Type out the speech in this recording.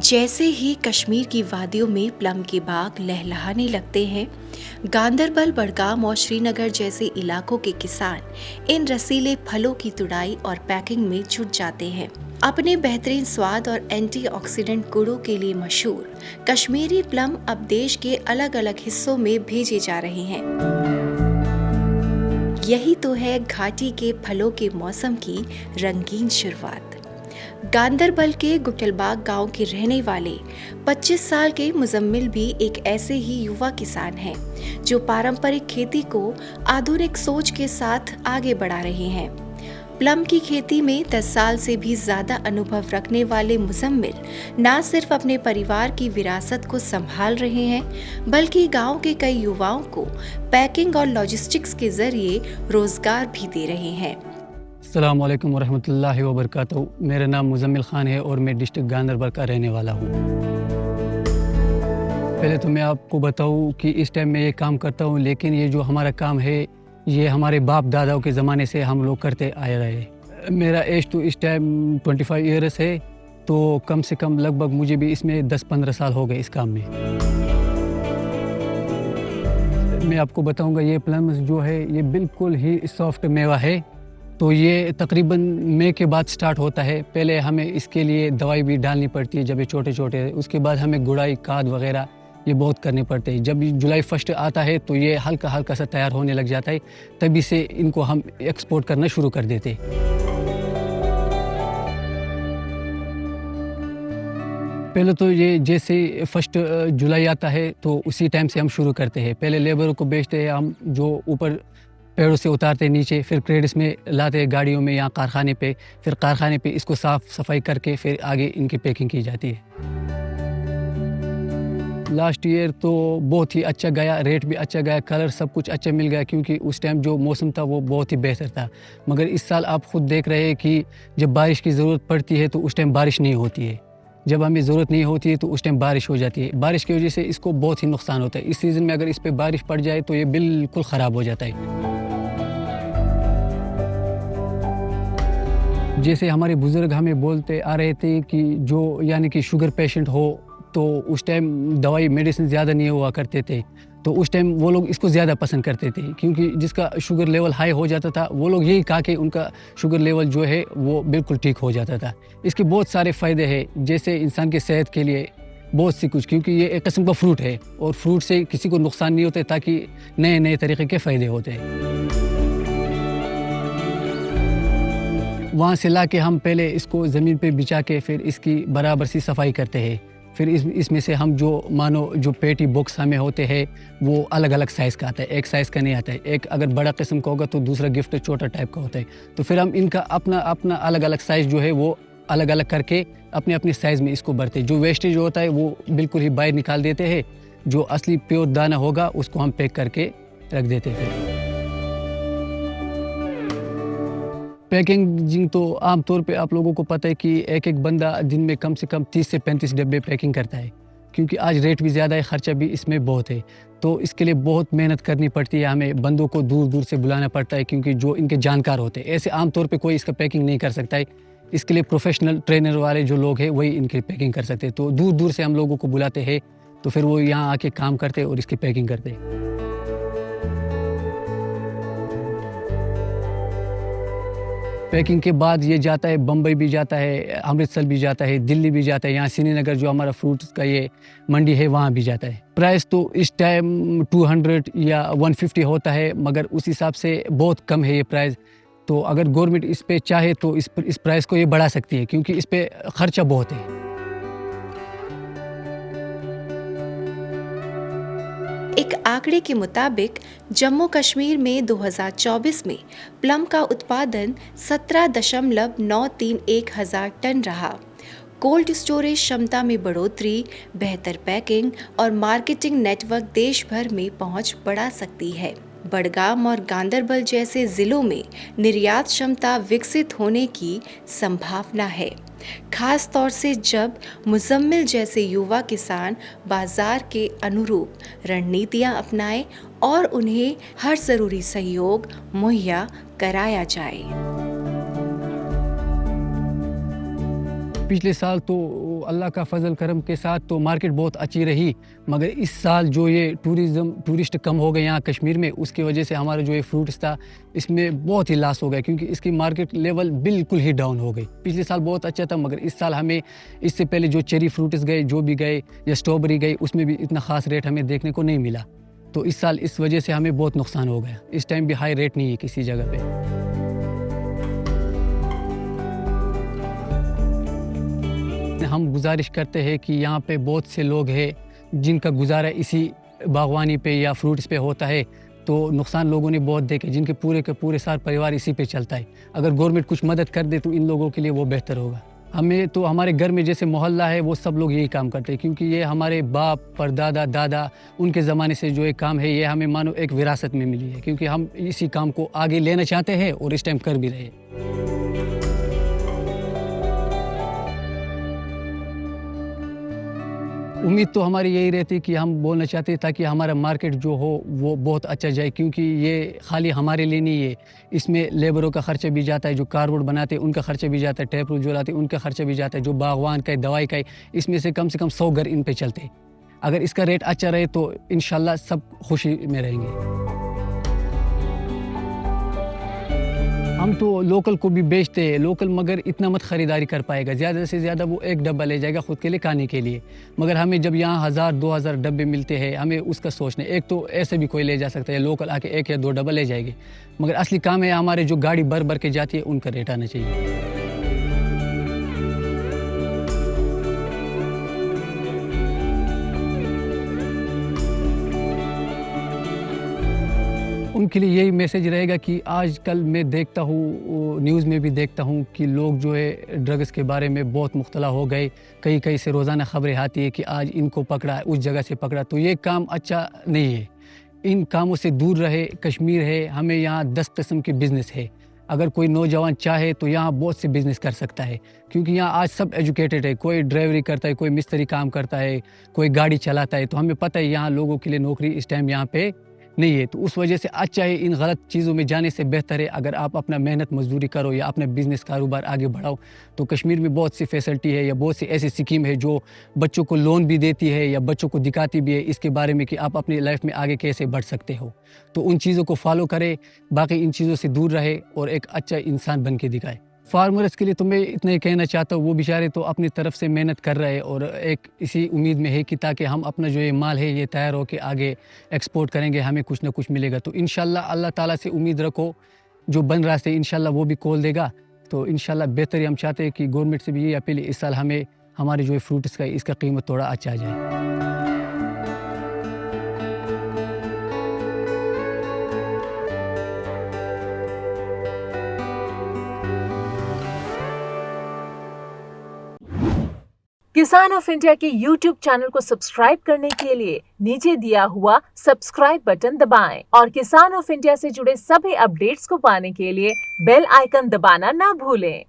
जैसे ही कश्मीर की वादियों में प्लम के बाग लहलहाने लगते हैं, गांदरबल, बडगाम और श्रीनगर जैसे इलाकों के किसान इन रसीले फलों की तुड़ाई और पैकिंग में जुट जाते हैं। अपने बेहतरीन स्वाद और एंटीऑक्सीडेंट गुणों के लिए मशहूर कश्मीरी प्लम अब देश के अलग अलग हिस्सों में भेजे जा रहे हैं। यही तो है घाटी के फलों के मौसम की रंगीन शुरुआत। गांदरबल के गुटलबाग गांव के रहने वाले 25 साल के मुजम्मिल भी एक ऐसे ही युवा किसान हैं जो पारंपरिक खेती को आधुनिक सोच के साथ आगे बढ़ा रहे हैं। प्लम की खेती में 10 साल से भी ज्यादा अनुभव रखने वाले मुजम्मिल न सिर्फ अपने परिवार की विरासत को संभाल रहे हैं, बल्कि गांव के कई युवाओं को पैकिंग और लॉजिस्टिक्स के जरिए रोजगार भी दे रहे हैं। अस्सलाम वालेकुम वरहमतुल्लाहि वबरकातुहू। मेरा नाम मुजम्मिल खान है और मैं डिस्ट्रिक्ट गांदरबल का रहने वाला हूँ। पहले तो मैं आपको बताऊँ कि इस टाइम मैं ये काम करता हूँ, लेकिन ये जो हमारा काम है ये हमारे बाप दादाओं के ज़माने से हम लोग करते आए रहे। मेरा एज तो इस टाइम 25 ईयर्स है, तो कम से कम लगभग मुझे भी इसमें 10-15 साल हो गए इस काम में। मैं आपको बताऊँगा, ये प्लम्स जो है ये बिल्कुल ही सॉफ्ट मेवा है। तो ये तकरीबन मई के बाद स्टार्ट होता है। पहले हमें इसके लिए दवाई भी डालनी पड़ती है जब ये छोटे छोटे है। उसके बाद हमें गुड़ाई, खाद वगैरह ये बहुत करने पड़ते हैं। जब जुलाई फर्स्ट आता है तो ये हल्का हल्का सा तैयार होने लग जाता है, तभी से इनको हम एक्सपोर्ट करना शुरू कर देते हैं। पहले तो ये जैसे फर्स्ट जुलाई आता है तो उसी टाइम से हम शुरू करते हैं। पहले लेबरों को बेचते हैं हम, जो ऊपर पेड़ों से उतारते नीचे, फिर क्रेड्स में लाते हैं गाड़ियों में या कारखाने पे, फिर कारखाने पे इसको साफ़ सफाई करके फिर आगे इनकी पैकिंग की जाती है। लास्ट ईयर तो बहुत ही अच्छा गया, रेट भी अच्छा गया, कलर सब कुछ अच्छा मिल गया, क्योंकि उस टाइम जो मौसम था वो बहुत ही बेहतर था। मगर इस साल आप खुद देख रहे हैं कि जब बारिश की ज़रूरत पड़ती है तो उस टाइम बारिश नहीं होती है, जब हमें ज़रूरत नहीं होती है तो उस टाइम बारिश हो जाती है। बारिश की वजह से इसको बहुत ही नुकसान होता है। इस सीज़न में अगर इस पर बारिश पड़ जाए तो ये बिल्कुल ख़राब हो जाता है। जैसे हमारे बुज़ुर्ग हमें बोलते आ रहे थे कि जो यानी कि शुगर पेशेंट हो तो उस टाइम दवाई मेडिसिन ज़्यादा नहीं हुआ करते थे, तो उस टाइम वो लोग इसको ज़्यादा पसंद करते थे, क्योंकि जिसका शुगर लेवल हाई हो जाता था वो लोग यही खा के उनका शुगर लेवल जो है वो बिल्कुल ठीक हो जाता था। इसके बहुत सारे फ़ायदे हैं, जैसे इंसान के सेहत के लिए बहुत सी कुछ, क्योंकि ये एक किस्म का फ्रूट है और फ्रूट से किसी को नुकसान नहीं होता, ताकि नए नए तरीके के फ़ायदे होते हैं। वहाँ से ला के हम पहले इसको ज़मीन पे बिछा के फिर इसकी बराबर सी सफाई करते हैं। फिर इसमें से हम जो मानो जो पेटी बॉक्स हमें होते हैं वो अलग अलग साइज़ का आता है, एक साइज़ का नहीं आता है। एक अगर बड़ा किस्म का होगा तो दूसरा गिफ्ट छोटा टाइप का होता है। तो फिर हम इनका अपना अपना अलग अलग साइज़ जो है वो अलग अलग करके अपने अपने साइज़ में इसको भरते हैं। जो वेस्टेज होता है वो बिल्कुल ही बाहर निकाल देते हैं, जो असली प्योर दाना होगा उसको हम पैक करके रख देते हैं। पैकेजिंग तो आम तौर पे आप लोगों को पता है कि एक एक बंदा दिन में कम से कम 30 से 35 डब्बे पैकिंग करता है, क्योंकि आज रेट भी ज़्यादा है, ख़र्चा भी इसमें बहुत है। तो इसके लिए बहुत मेहनत करनी पड़ती है, हमें बंदों को दूर दूर से बुलाना पड़ता है, क्योंकि जो इनके जानकार होते हैं, ऐसे आम तौर पे कोई इसका पैकिंग नहीं कर सकता है। इसके लिए प्रोफेशनल ट्रेनर वाले जो लोग हैं वही इनकी पैकिंग कर सकते हैं। तो दूर दूर से हम लोगों को बुलाते हैं, तो फिर वो यहाँ आके काम करते हैं और इसकी पैकिंग करते हैं। पैकिंग के बाद ये जाता है बम्बई भी जाता है, अमृतसर भी जाता है, दिल्ली भी जाता है, यहाँ श्रीनगर जो हमारा फ्रूट्स का ये मंडी है वहाँ भी जाता है। प्राइस तो इस टाइम 200 या 150 होता है, मगर उस हिसाब से बहुत कम है ये प्राइस। तो अगर गवर्नमेंट इस पे चाहे तो इस प्राइस को ये बढ़ा सकती है, क्योंकि इस पे खर्चा बहुत है। एक आंकड़े के मुताबिक जम्मू कश्मीर में 2024 में प्लम का उत्पादन 17.931 हजार टन रहा। कोल्ड स्टोरेज क्षमता में बढ़ोतरी, बेहतर पैकिंग और मार्केटिंग नेटवर्क देश भर में पहुंच बढ़ा सकती है। बडगाम और गांदरबल जैसे जिलों में निर्यात क्षमता विकसित होने की संभावना है, खास तौर से जब मुजम्मिल जैसे युवा किसान बाजार के अनुरूप रणनीतियां अपनाएं और उन्हें हर जरूरी सहयोग मुहैया कराया जाए। पिछले साल तो अल्लाह का फजल करम के साथ तो मार्केट बहुत अच्छी रही, मगर इस साल जो ये टूरिस्ट कम हो गए यहाँ कश्मीर में, उसकी वजह से हमारा जो ये फ्रूट्स था इसमें बहुत ही लॉस हो गया, क्योंकि इसकी मार्केट लेवल बिल्कुल ही डाउन हो गई। पिछले साल बहुत अच्छा था, मगर इस साल हमें इससे पहले जो चेरी फ्रूट्स गए, जो भी गए, या स्ट्रॉबेरी गई, उसमें भी इतना ख़ास रेट हमें देखने को नहीं मिला। तो इस साल इस वजह से हमें बहुत नुकसान हो गया। इस टाइम भी हाई रेट नहीं है किसी जगह पे। हम गुजारिश करते हैं कि यहाँ पे बहुत से लोग हैं जिनका गुजारा इसी बागवानी पे या फ्रूट्स पे होता है, तो नुकसान लोगों ने बहुत देखे, जिनके पूरे के पूरे सारे परिवार इसी पे चलता है। अगर गवर्नमेंट कुछ मदद कर दे तो इन लोगों के लिए वो बेहतर होगा। हमें तो हमारे घर में जैसे मोहल्ला है वो सब लोग यही काम करते हैं, क्योंकि ये हमारे बाप परदादा दादा उनके ज़माने से जो एक काम है ये हमें मानो एक विरासत में मिली है, क्योंकि हम इसी काम को आगे लेना चाहते हैं और इस टाइम कर भी रहे हैं। उम्मीद तो हमारी यही रहती कि हम बोलना चाहते हैं ताकि हमारा मार्केट जो हो वो बहुत अच्छा जाए, क्योंकि ये खाली हमारे लिए नहीं है, इसमें लेबरों का खर्चा भी जाता है, जो कार्डबोर्ड बनाते हैं उनका खर्चा भी जाता है, टेप रूल जो लाते हैं उनका खर्चा भी जाता है, जो बागवान का है, दवाई का है, इसमें से कम 100 घर इन पे चलते हैं। अगर इसका रेट अच्छा रहे तो इंशाल्लाह सब खुशी में रहेंगे। हम तो लोकल को भी बेचते हैं, लोकल मगर इतना मत ख़रीदारी कर पाएगा, ज़्यादा से ज़्यादा वो एक डब्बा ले जाएगा ख़ुद के लिए खाने के लिए। मगर हमें जब यहाँ 1000-2000 डब्बे मिलते हैं, हमें उसका सोचना है। एक तो ऐसे भी कोई ले जा सकता है, लोकल आके 1 या 2 डब्बा ले जाएंगे, मगर असली काम है हमारे जो गाड़ी भर भर के जाती है उनका रेट आना चाहिए। उनके लिए यही मैसेज रहेगा कि आजकल मैं देखता हूँ, न्यूज़ में भी देखता हूँ कि लोग जो है ड्रग्स के बारे में बहुत मुख्तला हो गए। कई से रोज़ाना ख़बरें आती है कि आज इनको पकड़ा, उस जगह से पकड़ा, तो ये काम अच्छा नहीं है। इन कामों से दूर रहे। कश्मीर है, हमें यहाँ 10 किस्म के बिज़नेस है। अगर कोई नौजवान चाहे तो यहाँ बहुत से बिज़नेस कर सकता है, क्योंकि यहाँ आज सब एजुकेटेड है। कोई ड्राइवरी करता है, कोई मिस्त्री काम करता है, कोई गाड़ी चलाता है। तो हमें पता है यहाँ लोगों के लिए नौकरी इस टाइम यहाँ पे नहीं है। तो उस वजह से अच्छा है, इन गलत चीज़ों में जाने से बेहतर है अगर आप अपना मेहनत मजदूरी करो या अपना बिज़नेस कारोबार आगे बढ़ाओ। तो कश्मीर में बहुत सी फैसिलिटी है या बहुत सी ऐसी स्कीम है जो बच्चों को लोन भी देती है या बच्चों को दिखाती भी है इसके बारे में कि आप अपनी लाइफ में आगे कैसे बढ़ सकते हो। तो उन चीज़ों को फॉलो करें, बाकी इन चीज़ों से दूर रहे और एक अच्छा इंसान बन के दिखाए। फार्मर्स के लिए तो मैं इतना ही कहना चाहता हूँ, वो बेचारे तो अपनी तरफ से मेहनत कर रहे हैं और एक इसी उम्मीद में है कि ताकि हम अपना जो ये माल है ये तैयार होकर आगे एक्सपोर्ट करेंगे, हमें कुछ ना कुछ मिलेगा। तो इंशाल्लाह अल्लाह ताला से उम्मीद रखो, जो बन रास्ते इंशाल्लाह वो भी खोल देगा। तो इंशाल्लाह बेहतर ही हम चाहते हैं कि गवर्नमेंट से भी ये अपील है, इस साल हमें हमारे जो फ्रूट्स का इसका कीमत थोड़ा अच्छा आ जाए। किसान ऑफ इंडिया के YouTube चैनल को सब्सक्राइब करने के लिए नीचे दिया हुआ सब्सक्राइब बटन दबाएं और किसान ऑफ इंडिया से जुड़े सभी अपडेट्स को पाने के लिए बेल आइकन दबाना ना भूलें।